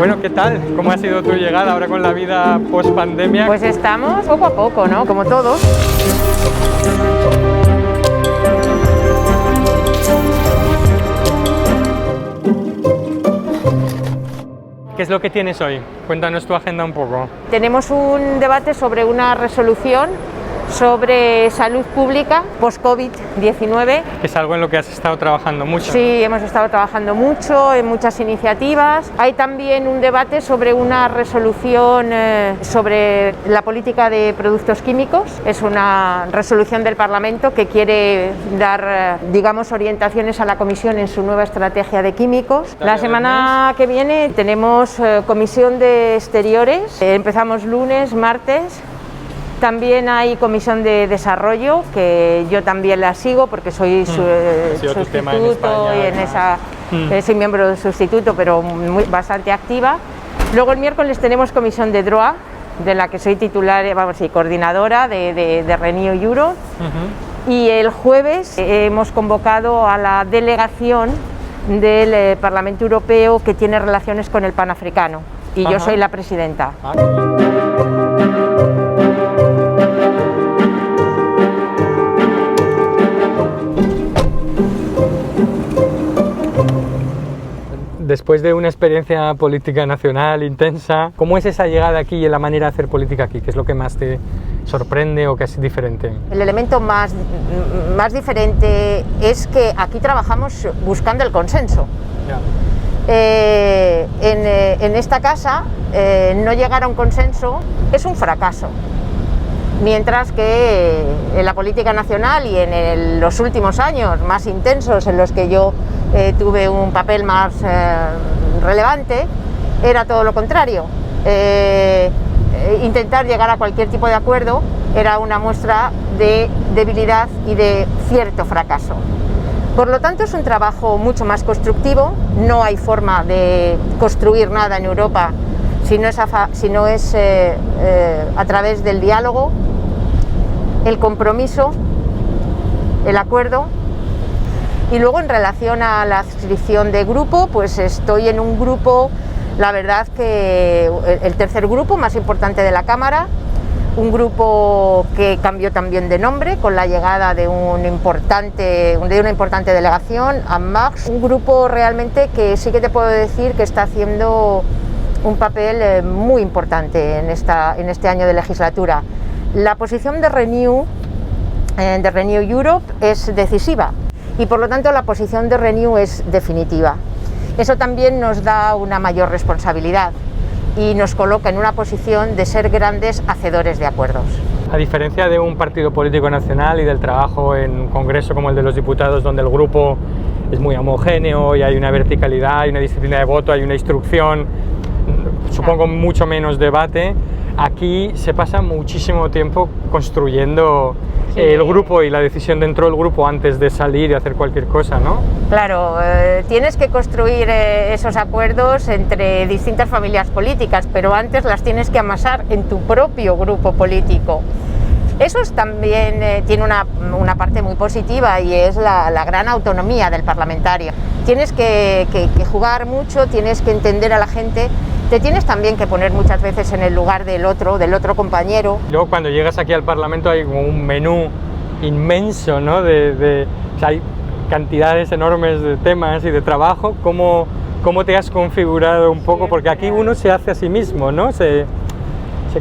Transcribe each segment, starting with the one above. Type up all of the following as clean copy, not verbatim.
Bueno, ¿qué tal? ¿Cómo ha sido tu llegada ahora con la vida post-pandemia? Pues estamos poco a poco, ¿no? Como todos. ¿Qué es lo que tienes hoy? Cuéntanos tu agenda un poco. Tenemos un debate sobre una resolución sobre salud pública post-COVID-19. Que es algo en lo que has estado trabajando mucho. Sí, hemos estado trabajando mucho en muchas iniciativas. Hay también un debate sobre una resolución sobre la política de productos químicos. Es una resolución del Parlamento que quiere dar, digamos, orientaciones a la Comisión en su nueva estrategia de químicos. La semana que viene tenemos Comisión de Exteriores. Empezamos lunes, martes. También hay Comisión de Desarrollo, que yo también la sigo porque soy sustituto y en esa soy miembro del sustituto, pero bastante activa. Luego el miércoles tenemos Comisión de DROA, de la que soy titular, coordinadora de Renew Europe. Y el jueves hemos convocado a la delegación del Parlamento Europeo que tiene relaciones con el panafricano y yo soy la presidenta. Después de una experiencia política nacional intensa, ¿cómo es esa llegada aquí y la manera de hacer política aquí? ¿Qué es lo que más te sorprende o que es diferente? El elemento más diferente es que aquí trabajamos buscando el consenso. En esta casa, no llegar a un consenso es un fracaso. Mientras que en la política nacional y en los últimos años más intensos en los que yo tuve un papel más relevante, era todo lo contrario. Intentar llegar a cualquier tipo de acuerdo era una muestra de debilidad y de cierto fracaso. Por lo tanto, es un trabajo mucho más constructivo. No hay forma de construir nada en Europa si no es a través del diálogo, el compromiso, el acuerdo. Y luego, en relación a la adscripción de grupo, pues estoy en un grupo, la verdad que el tercer grupo más importante de la Cámara, un grupo que cambió también de nombre con la llegada de una importante delegación, AMMAX, un grupo realmente que sí que te puedo decir que está haciendo un papel muy importante en este año de legislatura. La posición de Renew Europe es decisiva y por lo tanto la posición de Renew es definitiva. Eso también nos da una mayor responsabilidad y nos coloca en una posición de ser grandes hacedores de acuerdos. A diferencia de un partido político nacional y del trabajo en un congreso como el de los diputados, donde el grupo es muy homogéneo y hay una verticalidad, hay una disciplina de voto, hay una instrucción, supongo mucho menos debate, aquí se pasa muchísimo tiempo construyendo el grupo y la decisión dentro del grupo antes de salir y hacer cualquier cosa, ¿no? Claro, tienes que construir esos acuerdos entre distintas familias políticas, pero antes las tienes que amasar en tu propio grupo político. Eso también tiene una parte muy positiva y es la gran autonomía del parlamentario. Tienes que jugar mucho, tienes que entender a la gente, te tienes también que poner muchas veces en el lugar del otro compañero. Luego cuando llegas aquí al Parlamento hay como un menú inmenso, ¿no? O sea, hay cantidades enormes de temas y de trabajo. ¿Cómo te has configurado un poco? Porque aquí uno se hace a sí mismo, ¿no? Se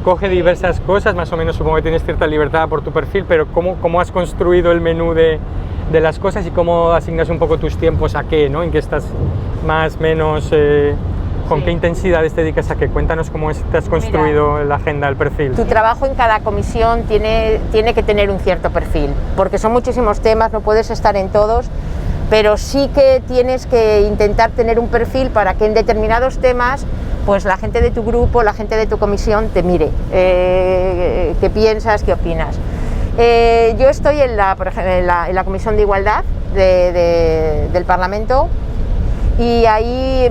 coge diversas cosas, más o menos supongo que tienes cierta libertad por tu perfil, pero ¿cómo has construido el menú de las cosas y cómo asignas un poco tus tiempos a qué, ¿no? ¿En qué estás más, menos, con qué intensidades te dedicas a qué? Cuéntanos cómo te has construido la agenda, el perfil. Tu trabajo en cada comisión tiene que tener un cierto perfil, porque son muchísimos temas, no puedes estar en todos, pero sí que tienes que intentar tener un perfil para que en determinados temas pues la gente de tu grupo, la gente de tu comisión te mire, qué piensas, qué opinas. Yo estoy en la Comisión de Igualdad del Parlamento y ahí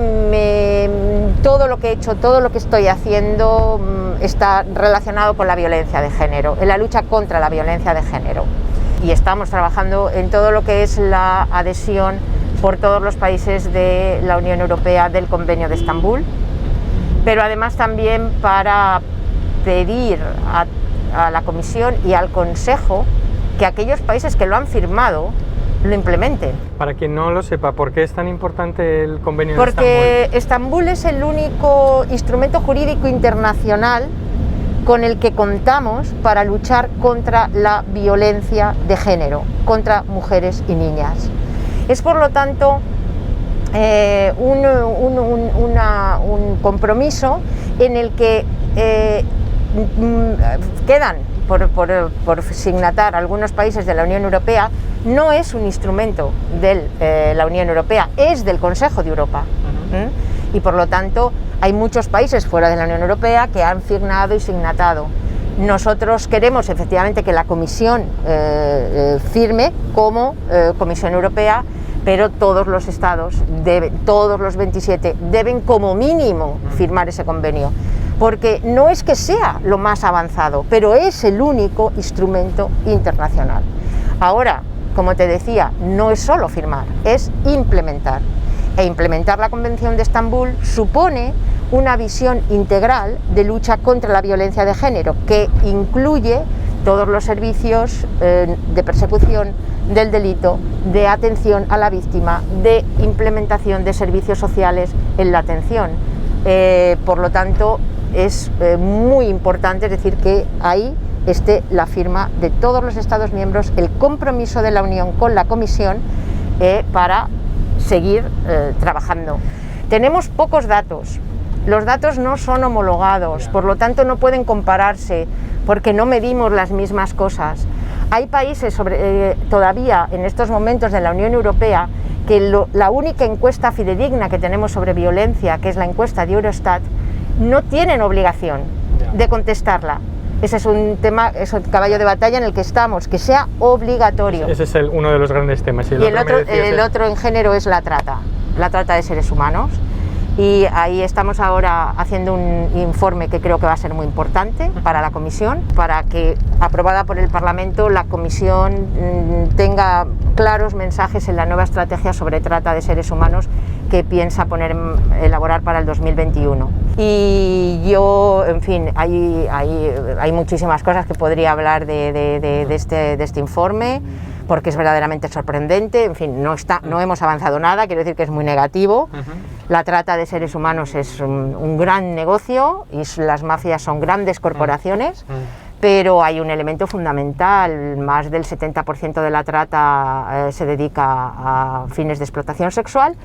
todo lo que he hecho, todo lo que estoy haciendo está relacionado con la violencia de género, en la lucha contra la violencia de género. Y estamos trabajando en todo lo que es la adhesión por todos los países de la Unión Europea del Convenio de Estambul. pero además también para pedir a la Comisión y al Consejo que aquellos países que lo han firmado lo implementen. Para quien no lo sepa, ¿por qué es tan importante el convenio de Estambul? Porque Estambul es el único instrumento jurídico internacional con el que contamos para luchar contra la violencia de género, contra mujeres y niñas. Es por lo tanto un compromiso en el que quedan por signatar algunos países de la Unión Europea. No es un instrumento de la Unión Europea, es del Consejo de Europa. Y por lo tanto hay muchos países fuera de la Unión Europea que han firmado y signatado. Nosotros queremos efectivamente que la Comisión firme como Comisión Europea, pero todos los estados, todos los 27, deben como mínimo firmar ese convenio, porque no es que sea lo más avanzado, pero es el único instrumento internacional. Ahora, como te decía, no es solo firmar, es implementar. E implementar la Convención de Estambul supone una visión integral de lucha contra la violencia de género, que incluye todos los servicios de persecución del delito, de atención a la víctima, de implementación de servicios sociales en la atención. Por lo tanto, es muy importante, es decir, que ahí esté la firma de todos los Estados miembros, el compromiso de la Unión con la Comisión para seguir trabajando. Tenemos pocos datos, los datos no son homologados, por lo tanto no pueden compararse porque no medimos las mismas cosas. Hay países todavía en estos momentos de la Unión Europea que la única encuesta fidedigna que tenemos sobre violencia, que es la encuesta de Eurostat, no tienen obligación de contestarla. Ese es un tema, es el caballo de batalla en el que estamos, que sea obligatorio. Ese es uno de los grandes temas. Y el otro en género es la trata de seres humanos. Y ahí estamos ahora haciendo un informe que creo que va a ser muy importante para la Comisión, para que, aprobada por el Parlamento, la Comisión tenga claros mensajes en la nueva estrategia sobre trata de seres humanos que piensa elaborar para el 2021. Y yo, en fin, hay muchísimas cosas que podría hablar de este informe, porque es verdaderamente sorprendente. En fin, no hemos avanzado nada, quiero decir que es muy negativo. La trata de seres humanos es un gran negocio y las mafias son grandes corporaciones, pero hay un elemento fundamental: más del 70% de la trata se dedica a fines de explotación sexual,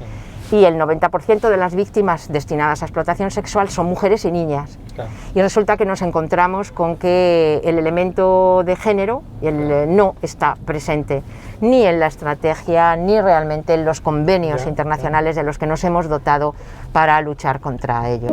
y el 90% de las víctimas destinadas a explotación sexual son mujeres y niñas. Claro. Y resulta que nos encontramos con que el elemento de género no está presente ni en la estrategia ni realmente en los convenios internacionales de los que nos hemos dotado para luchar contra ello.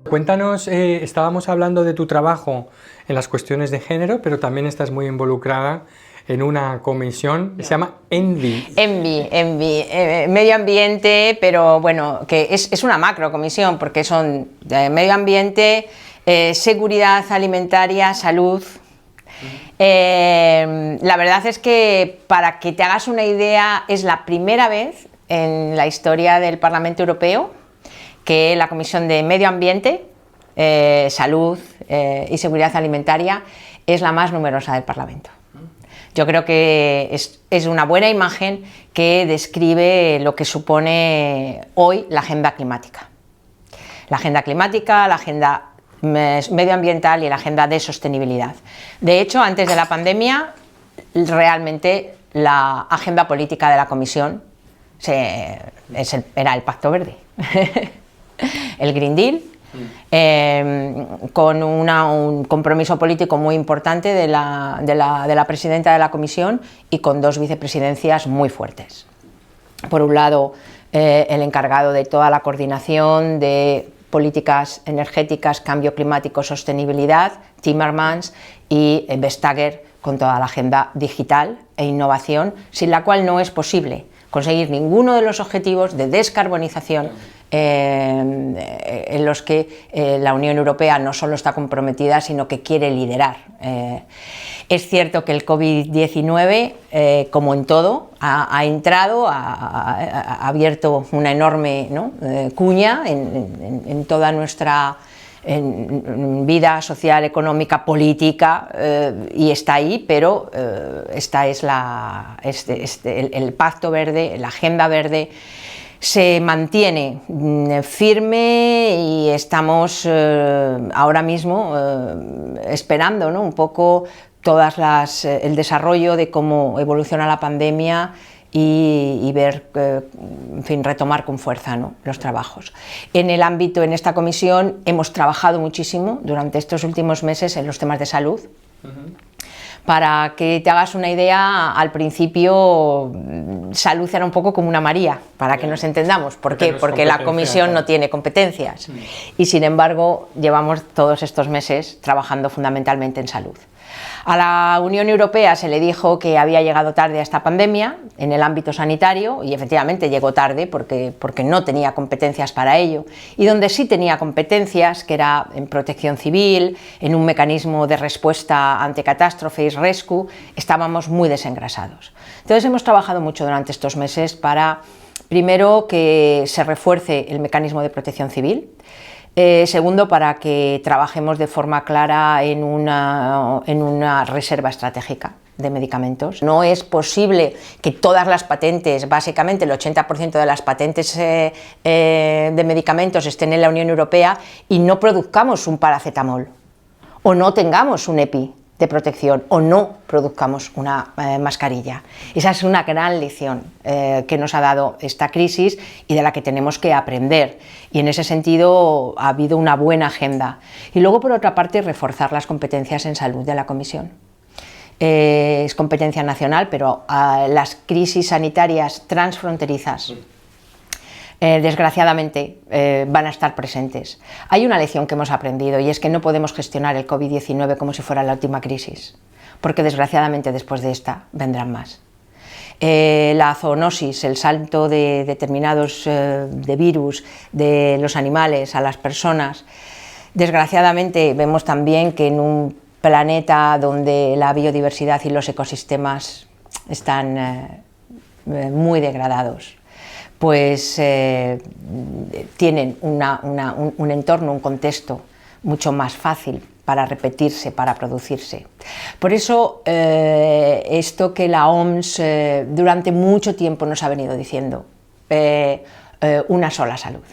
Cuéntanos, estábamos hablando de tu trabajo en las cuestiones de género, pero también estás muy involucrada en una comisión que se llama ENVI. ENVI, medio ambiente, pero bueno, que es una macrocomisión porque son medio ambiente, seguridad alimentaria, salud. La verdad es que, para que te hagas una idea, es la primera vez en la historia del Parlamento Europeo que la Comisión de Medio Ambiente, Salud y Seguridad Alimentaria es la más numerosa del Parlamento. Yo creo que es una buena imagen que describe lo que supone hoy la agenda climática. La agenda climática, la agenda medioambiental y la agenda de sostenibilidad. De hecho, antes de la pandemia, realmente la agenda política de la Comisión era el Pacto Verde. El Green Deal, con un compromiso político muy importante de la presidenta de la Comisión y con dos vicepresidencias muy fuertes. Por un lado, el encargado de toda la coordinación de políticas energéticas, cambio climático, sostenibilidad, Timmermans, y Vestager con toda la agenda digital e innovación, sin la cual no es posible conseguir ninguno de los objetivos de descarbonización en los que la Unión Europea no solo está comprometida, sino que quiere liderar. Es cierto que el COVID-19, como en todo, ha entrado, ha abierto una enorme, ¿no?, cuña en toda nuestra vida social, económica, política, y está ahí, pero esta es el Pacto Verde, la Agenda Verde, se mantiene firme y estamos ahora mismo esperando, ¿no?, un poco el desarrollo de cómo evoluciona la pandemia y ver, en fin, retomar con fuerza, ¿no?, los trabajos. En esta comisión hemos trabajado muchísimo durante estos últimos meses en los temas de salud. Para que te hagas una idea, al principio salud era un poco como una María, para que nos entendamos. ¿Por qué? Porque la comisión no tiene competencias y sin embargo llevamos todos estos meses trabajando fundamentalmente en salud. A la Unión Europea se le dijo que había llegado tarde a esta pandemia en el ámbito sanitario y efectivamente llegó tarde porque no tenía competencias para ello, y donde sí tenía competencias, que era en protección civil, en un mecanismo de respuesta ante catástrofes, rescue, estábamos muy desengrasados. Entonces hemos trabajado mucho durante estos meses para, primero, que se refuerce el mecanismo de protección civil. Segundo, para que trabajemos de forma clara en una reserva estratégica de medicamentos. No es posible que todas las patentes, básicamente el 80% de las patentes de medicamentos estén en la Unión Europea y no produzcamos un paracetamol, o no tengamos un EPI de protección, o no produzcamos una mascarilla. Esa es una gran lección que nos ha dado esta crisis y de la que tenemos que aprender, y en ese sentido ha habido una buena agenda. Y luego, por otra parte, reforzar las competencias en salud de la Comisión. Es competencia nacional, pero las crisis sanitarias transfronterizas desgraciadamente van a estar presentes. Hay una lección que hemos aprendido, y es que no podemos gestionar el COVID-19 como si fuera la última crisis, porque desgraciadamente después de esta vendrán más. La zoonosis, el salto de determinados de virus de los animales a las personas, desgraciadamente vemos también que en un planeta donde la biodiversidad y los ecosistemas están muy degradados, pues tienen un entorno, un contexto mucho más fácil para repetirse, para producirse. Por eso, esto que la OMS durante mucho tiempo nos ha venido diciendo, una sola salud.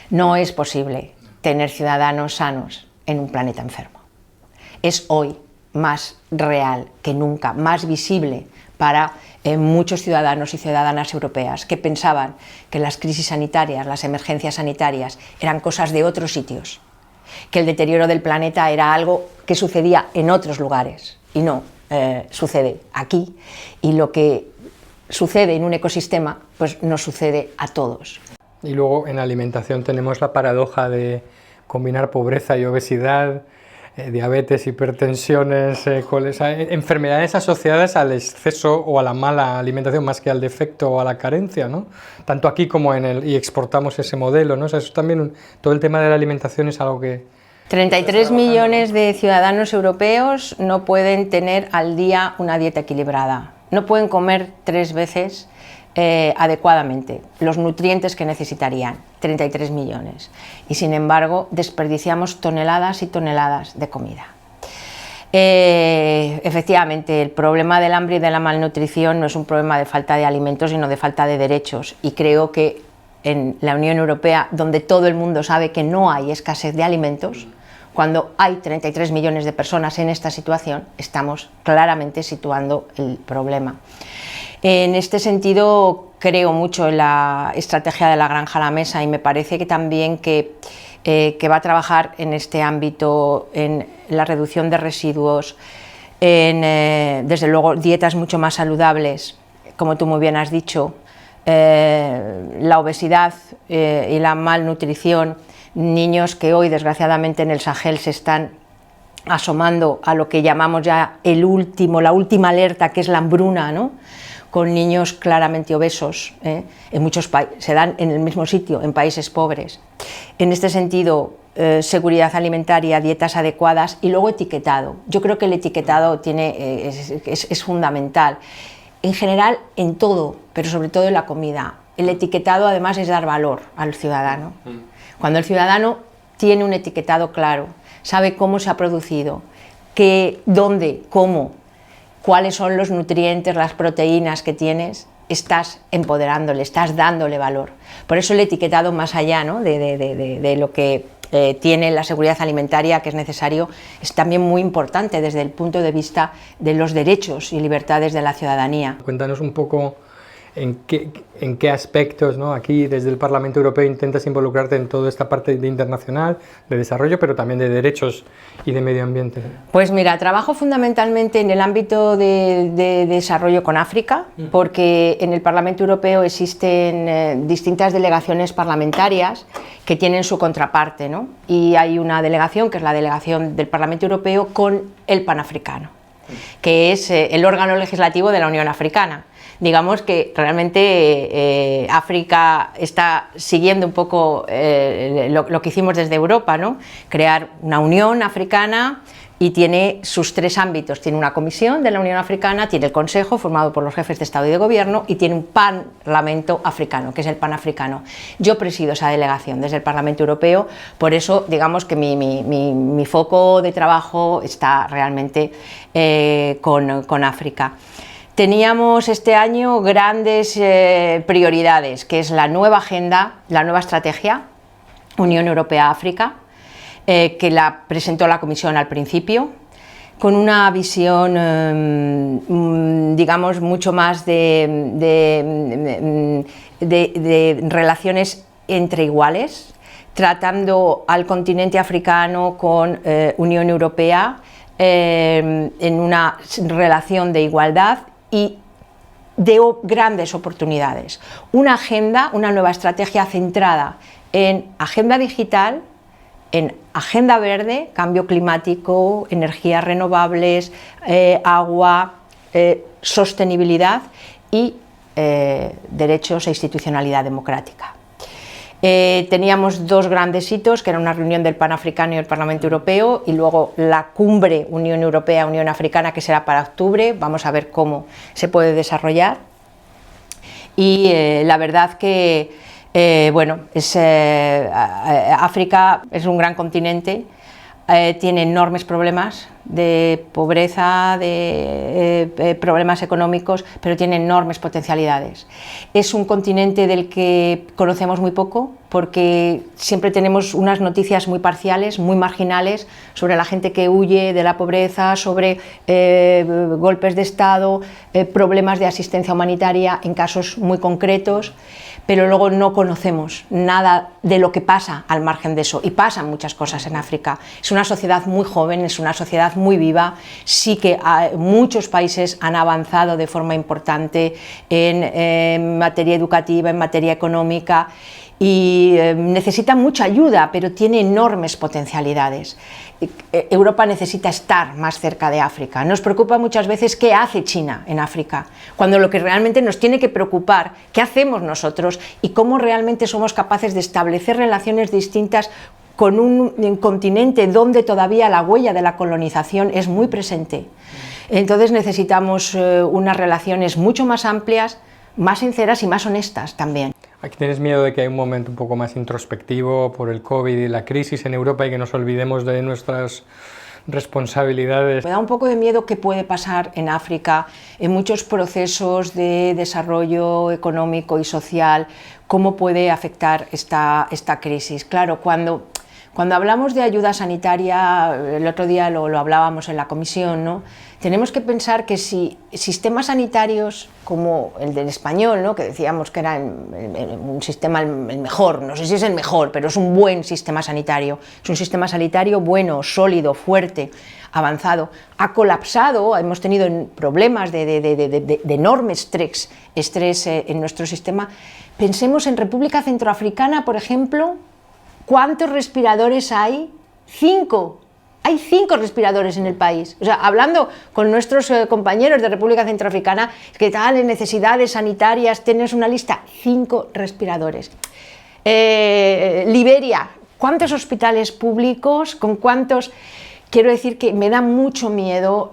No es posible tener ciudadanos sanos en un planeta enfermo. Es hoy más real que nunca, más visible para muchos ciudadanos y ciudadanas europeas que pensaban que las crisis sanitarias, las emergencias sanitarias eran cosas de otros sitios, que el deterioro del planeta era algo que sucedía en otros lugares, y no, sucede aquí, y lo que sucede en un ecosistema pues nos sucede a todos. Y luego en alimentación tenemos la paradoja de combinar pobreza y obesidad, diabetes, hipertensiones, enfermedades asociadas al exceso o a la mala alimentación más que al defecto o a la carencia, ¿no? Tanto aquí como y exportamos ese modelo, ¿no? O sea, eso también, todo el tema de la alimentación es algo que... 33 millones de ciudadanos europeos no pueden tener al día una dieta equilibrada, no pueden comer 3 veces adecuadamente los nutrientes que necesitarían, 33 millones, y sin embargo desperdiciamos toneladas y toneladas de comida. Efectivamente, el problema del hambre y de la malnutrición no es un problema de falta de alimentos, sino de falta de derechos, y creo que en la Unión Europea, donde todo el mundo sabe que no hay escasez de alimentos, cuando hay 33 millones de personas en esta situación, estamos claramente situando el problema. En este sentido, creo mucho en la estrategia de la granja a la mesa, y me parece que también que va a trabajar en este ámbito, en la reducción de residuos, en, desde luego, dietas mucho más saludables, como tú muy bien has dicho, la obesidad y la malnutrición, niños que hoy, desgraciadamente, en el Sahel se están asomando a lo que llamamos ya la última alerta, que es la hambruna, ¿no? con niños claramente obesos, en muchos se dan en el mismo sitio, en países pobres. En este sentido, seguridad alimentaria, dietas adecuadas y luego etiquetado. Yo creo que el etiquetado es fundamental. En general, en todo, pero sobre todo en la comida. El etiquetado además es dar valor al ciudadano. Cuando el ciudadano tiene un etiquetado claro, sabe cómo se ha producido, qué, dónde, cómo, cuáles son los nutrientes, las proteínas que tienes, estás empoderándole, estás dándole valor. Por eso el etiquetado, más allá, ¿no?, de lo que tiene la seguridad alimentaria, que es necesario, es también muy importante desde el punto de vista de los derechos y libertades de la ciudadanía. Cuéntanos un poco en qué aspectos, ¿no?, aquí desde el Parlamento Europeo intentas involucrarte en toda esta parte de internacional, de desarrollo, pero también de derechos y de medio ambiente. Pues mira, trabajo fundamentalmente en el ámbito de desarrollo con África, porque en el Parlamento Europeo existen distintas delegaciones parlamentarias que tienen su contraparte, ¿no? Y hay una delegación, que es la delegación del Parlamento Europeo con el Panafricano, que es el órgano legislativo de la Unión Africana. Digamos que realmente África está siguiendo un poco lo que hicimos desde Europa, ¿no? Crear una Unión Africana, y tiene sus tres ámbitos. Tiene una comisión de la Unión Africana, tiene el Consejo formado por los jefes de Estado y de Gobierno y tiene un Parlamento africano, que es el Panafricano. Yo presido esa delegación desde el Parlamento Europeo, por eso digamos que mi foco de trabajo está realmente con África. Teníamos este año grandes prioridades, que es la nueva agenda, la nueva estrategia Unión Europea-África, que la presentó la Comisión al principio, con una visión, digamos, mucho más de relaciones entre iguales, tratando al continente africano con Unión Europea en una relación de igualdad y de grandes oportunidades. Una agenda, una nueva estrategia centrada en agenda digital, en agenda verde, cambio climático, energías renovables, agua, sostenibilidad y derechos e institucionalidad democrática. Teníamos dos grandes hitos, que era una reunión del Panafricano y el Parlamento Europeo, y luego la cumbre Unión Europea-Unión Africana, que será para octubre. Vamos a ver cómo se puede desarrollar. Y la verdad que bueno, África es un gran continente, tiene enormes problemas de pobreza, de problemas económicos, pero tiene enormes potencialidades. Es un continente del que conocemos muy poco, porque siempre tenemos unas noticias muy parciales, muy marginales, sobre la gente que huye de la pobreza, sobre golpes de Estado, problemas de asistencia humanitaria en casos muy concretos, pero luego no conocemos nada de lo que pasa al margen de eso, y pasan muchas cosas en África. Es una sociedad muy joven, es una sociedad muy viva, sí que muchos países han avanzado de forma importante en materia educativa, en materia económica, y necesita mucha ayuda, pero tiene enormes potencialidades. Europa necesita estar más cerca de África. Nos preocupa muchas veces qué hace China en África, cuando lo que realmente nos tiene que preocupar, qué hacemos nosotros y cómo realmente somos capaces de establecer relaciones distintas con un continente donde todavía la huella de la colonización es muy presente. Entonces necesitamos unas relaciones mucho más amplias, más sinceras y más honestas también. ¿Aquí tienes miedo de que hay un momento un poco más introspectivo por el COVID y la crisis en Europa y que nos olvidemos de nuestras responsabilidades? Me da un poco de miedo qué puede pasar en África, en muchos procesos de desarrollo económico y social, cómo puede afectar esta crisis. Claro, cuando hablamos de ayuda sanitaria, el otro día lo hablábamos en la comisión, ¿no? Tenemos que pensar que si sistemas sanitarios como el del español, ¿no?, que decíamos que era un sistema el mejor, no sé si es el mejor, pero es un buen sistema sanitario, es un sistema sanitario bueno, sólido, fuerte, avanzado, ha colapsado, hemos tenido problemas de enorme estrés en nuestro sistema. Pensemos en República Centroafricana, por ejemplo. ¿Cuántos respiradores hay? 5 Hay 5 respiradores en el país. O sea, hablando con nuestros compañeros de República Centroafricana, que tal, necesidades sanitarias, tenemos una lista, 5 respiradores. Liberia, ¿cuántos hospitales públicos? ¿Con cuántos? Quiero decir que me da mucho miedo.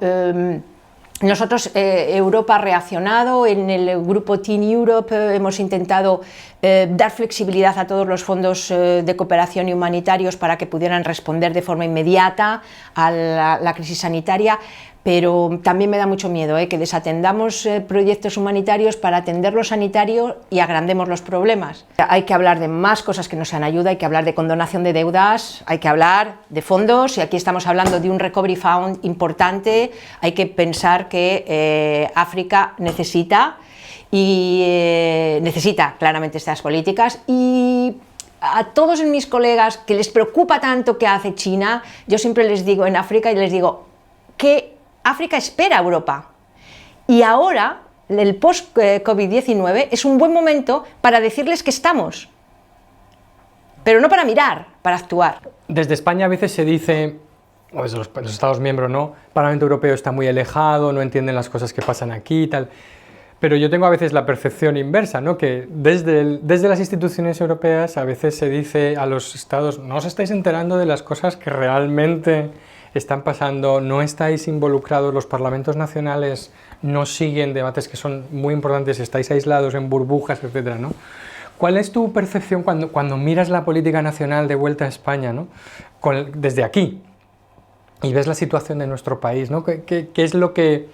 Nosotros, Europa ha reaccionado, en el grupo Team Europe hemos intentado dar flexibilidad a todos los fondos de cooperación y humanitarios para que pudieran responder de forma inmediata a la crisis sanitaria, pero también me da mucho miedo que desatendamos proyectos humanitarios para atender lo sanitario y agrandemos los problemas. Hay que hablar de más cosas que no sean ayuda, hay que hablar de condonación de deudas, hay que hablar de fondos, y aquí estamos hablando de un Recovery Fund importante. Hay que pensar que África necesita claramente estas políticas, y a todos mis colegas que les preocupa tanto qué hace China, yo siempre les digo en África, y les digo que África espera a Europa, y ahora, el post-COVID-19, es un buen momento para decirles que estamos, pero no para mirar, para actuar. Desde España a veces se dice, o desde los Estados miembros, ¿no? El Parlamento Europeo está muy alejado, no entienden las cosas que pasan aquí y tal. Pero yo tengo a veces la percepción inversa, ¿no? Que desde las instituciones europeas a veces se dice a los estados, no os estáis enterando de las cosas que realmente están pasando, no estáis involucrados, los parlamentos nacionales no siguen debates que son muy importantes, estáis aislados en burbujas, etcétera, ¿no? ¿Cuál es tu percepción cuando miras la política nacional de vuelta a España, ¿no? Desde aquí, y ves la situación de nuestro país, ¿no? ¿Qué es lo que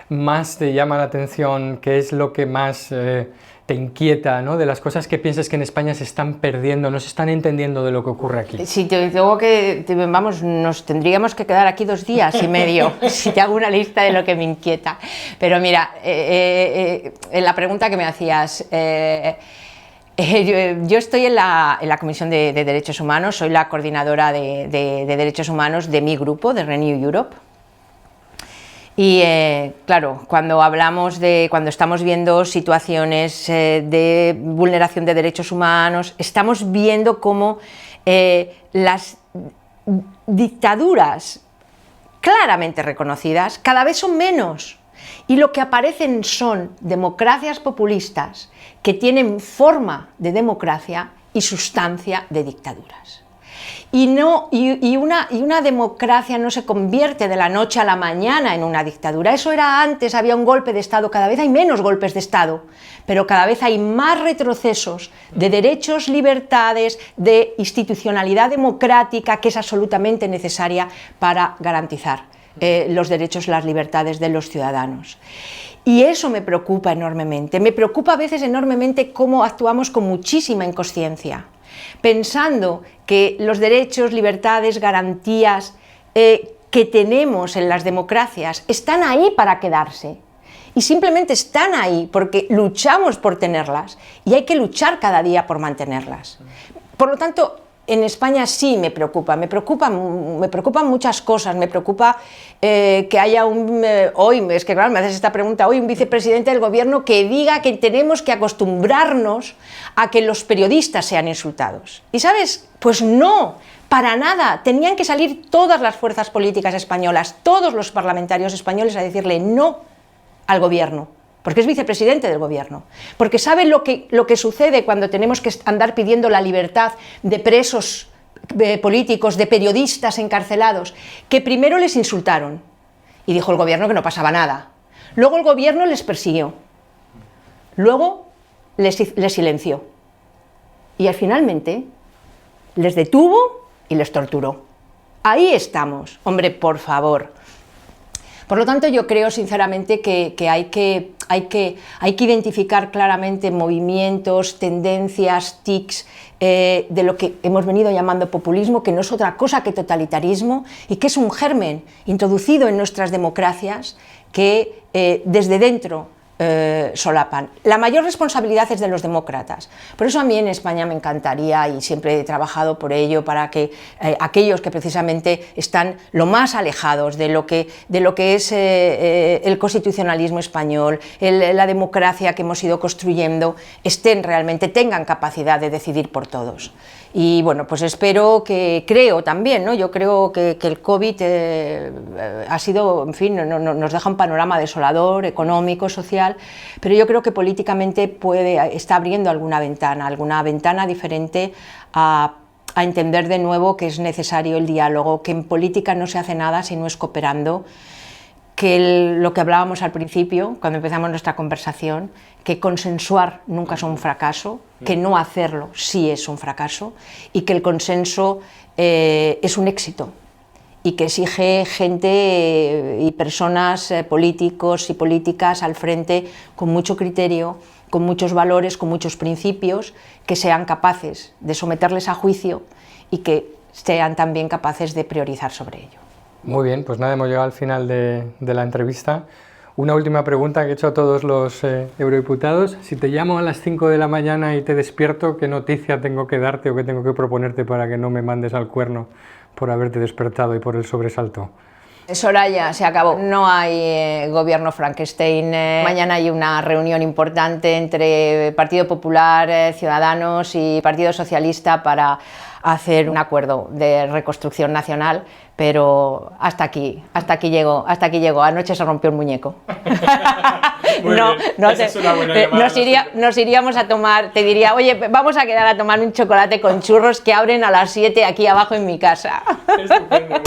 más te llama la atención? ¿Qué es lo que más te inquieta, ¿no? De las cosas que piensas que en España se están perdiendo, no se están entendiendo de lo que ocurre aquí? Si vamos, nos tendríamos que quedar aquí 2 días y medio si te hago una lista de lo que me inquieta. Pero mira, la pregunta que me hacías, yo estoy en la Comisión de Derechos Humanos, soy la coordinadora de Derechos Humanos de mi grupo, de Renew Europe. Y claro, cuando estamos viendo situaciones de vulneración de derechos humanos, estamos viendo cómo las dictaduras claramente reconocidas cada vez son menos, y lo que aparecen son democracias populistas que tienen forma de democracia y sustancia de dictaduras. Y una democracia no se convierte de la noche a la mañana en una dictadura. Eso era antes, había un golpe de Estado, cada vez hay menos golpes de Estado, pero cada vez hay más retrocesos de derechos, libertades, de institucionalidad democrática, que es absolutamente necesaria para garantizar los derechos y las libertades de los ciudadanos. Y eso me preocupa enormemente. Me preocupa a veces enormemente cómo actuamos con muchísima inconsciencia, pensando que los derechos, libertades, garantías que tenemos en las democracias están ahí para quedarse, y simplemente están ahí porque luchamos por tenerlas, y hay que luchar cada día por mantenerlas. Por lo tanto, en España sí me preocupan muchas cosas. Me preocupa que haya hoy, es que claro, me haces esta pregunta hoy, un vicepresidente del gobierno que diga que tenemos que acostumbrarnos a que los periodistas sean insultados. ¿Y sabes? Pues no, para nada. Tenían que salir todas las fuerzas políticas españolas, todos los parlamentarios españoles, a decirle no al gobierno, porque es vicepresidente del gobierno, porque sabe lo que sucede cuando tenemos que andar pidiendo la libertad de presos políticos, de periodistas encarcelados, que primero les insultaron y dijo el gobierno que no pasaba nada, luego el gobierno les persiguió, luego les silenció, y finalmente les detuvo y les torturó. Ahí estamos, hombre, por favor. Por lo tanto, yo creo sinceramente que hay que identificar claramente movimientos, tendencias, tics de lo que hemos venido llamando populismo, que no es otra cosa que totalitarismo, y que es un germen introducido en nuestras democracias que desde dentro solapan. La mayor responsabilidad es de los demócratas. Por eso a mí en España me encantaría, y siempre he trabajado por ello, para que aquellos que precisamente están lo más alejados de lo que es el constitucionalismo español, la democracia que hemos ido construyendo, tengan capacidad de decidir por todos. Y bueno, pues creo también, ¿no? Yo creo que el COVID ha sido, en fin, nos deja un panorama desolador, económico, social, pero yo creo que políticamente está abriendo alguna ventana diferente a entender de nuevo que es necesario el diálogo, que en política no se hace nada si no es cooperando, que lo que hablábamos al principio, cuando empezamos nuestra conversación, que consensuar nunca es un fracaso, que no hacerlo sí es un fracaso, y que el consenso es un éxito, y que exige gente y personas, políticos y políticas al frente con mucho criterio, con muchos valores, con muchos principios, que sean capaces de someterles a juicio y que sean también capaces de priorizar sobre ello. Muy bien, pues nada, hemos llegado al final de la entrevista. Una última pregunta que he hecho a todos los eurodiputados. Si te llamo a las 5 de la mañana y te despierto, ¿qué noticia tengo que darte o qué tengo que proponerte para que no me mandes al cuerno por haberte despertado y por el sobresalto? Soraya, se acabó. No hay gobierno Frankenstein. Mañana hay una reunión importante entre Partido Popular, Ciudadanos y Partido Socialista para hacer un acuerdo de reconstrucción nacional, pero hasta aquí llegó. Anoche se rompió el muñeco. Nos iríamos a tomar, te diría, oye, vamos a quedar a tomar un chocolate con churros que abren a las 7 aquí abajo en mi casa. Estupendo.